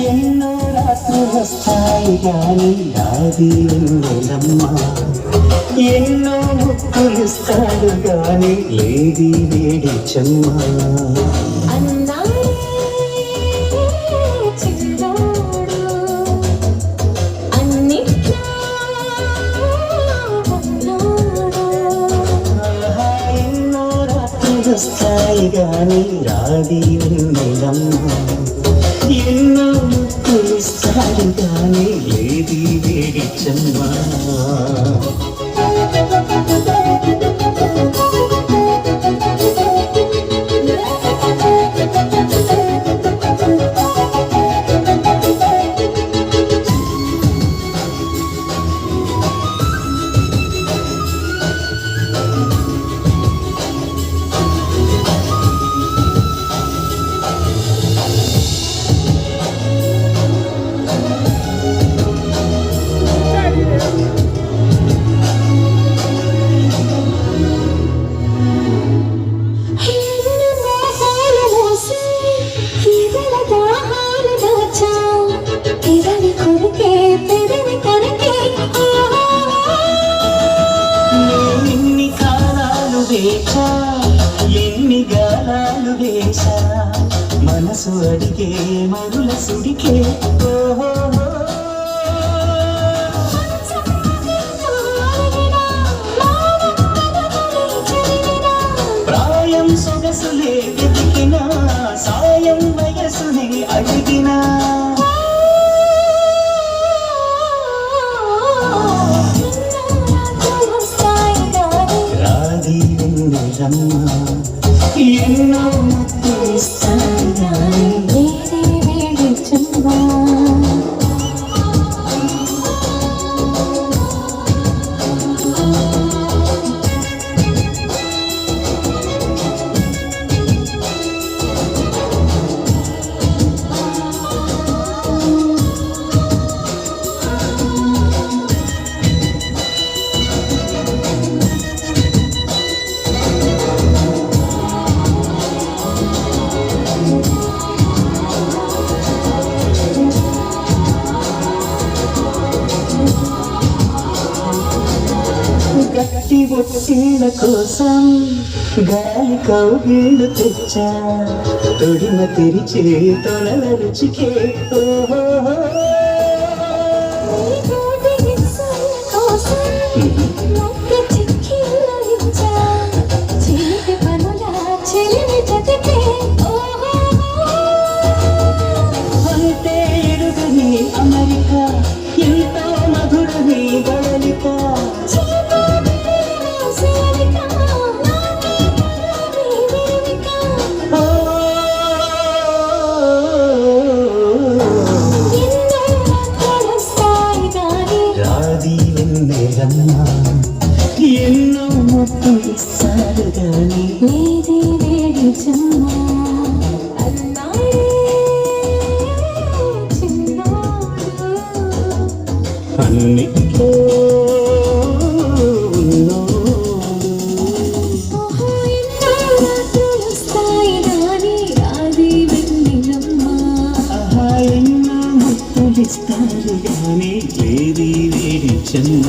ఎన్నో రాత్రులు వస్తాయి గాని రాది వెన్నెలమ్మ ఎన్నో ముక్కులిస్తాడు గాని లేది వేడి చెమ్మ వస్తాయి గాని రాది వెన్నెలమ్మ ఎన్నో ముక్కులిస్తాడు గాని లేది వేడి చెమ్మ ఎన్ని గాలాలు వేశా మనసు అడిగే మరుల సుడికే ప్రాయం సొగసులే వెతికినా సాయం వయసునే అడిగినా ఎన్నో ముక్కులిస్తాడు గాని లేది వేడి చెమ్మ గట్టి ఒట్టిళ్ళ కోసం గాలి కౌగిళ్ళు తెచ్చా తొడిమ తెరిచే తొలల రుచికే అంటే ఎరుగని అమెరికా ఎంతో మధురని బడలిక ఎన్నో ముక్కులిస్తాడు గాని లేది వేడి చెమ్మ అన్నిట్లో ఎన్నో ముక్కులిస్తాడు గాని లేది వేడి చెమ్మ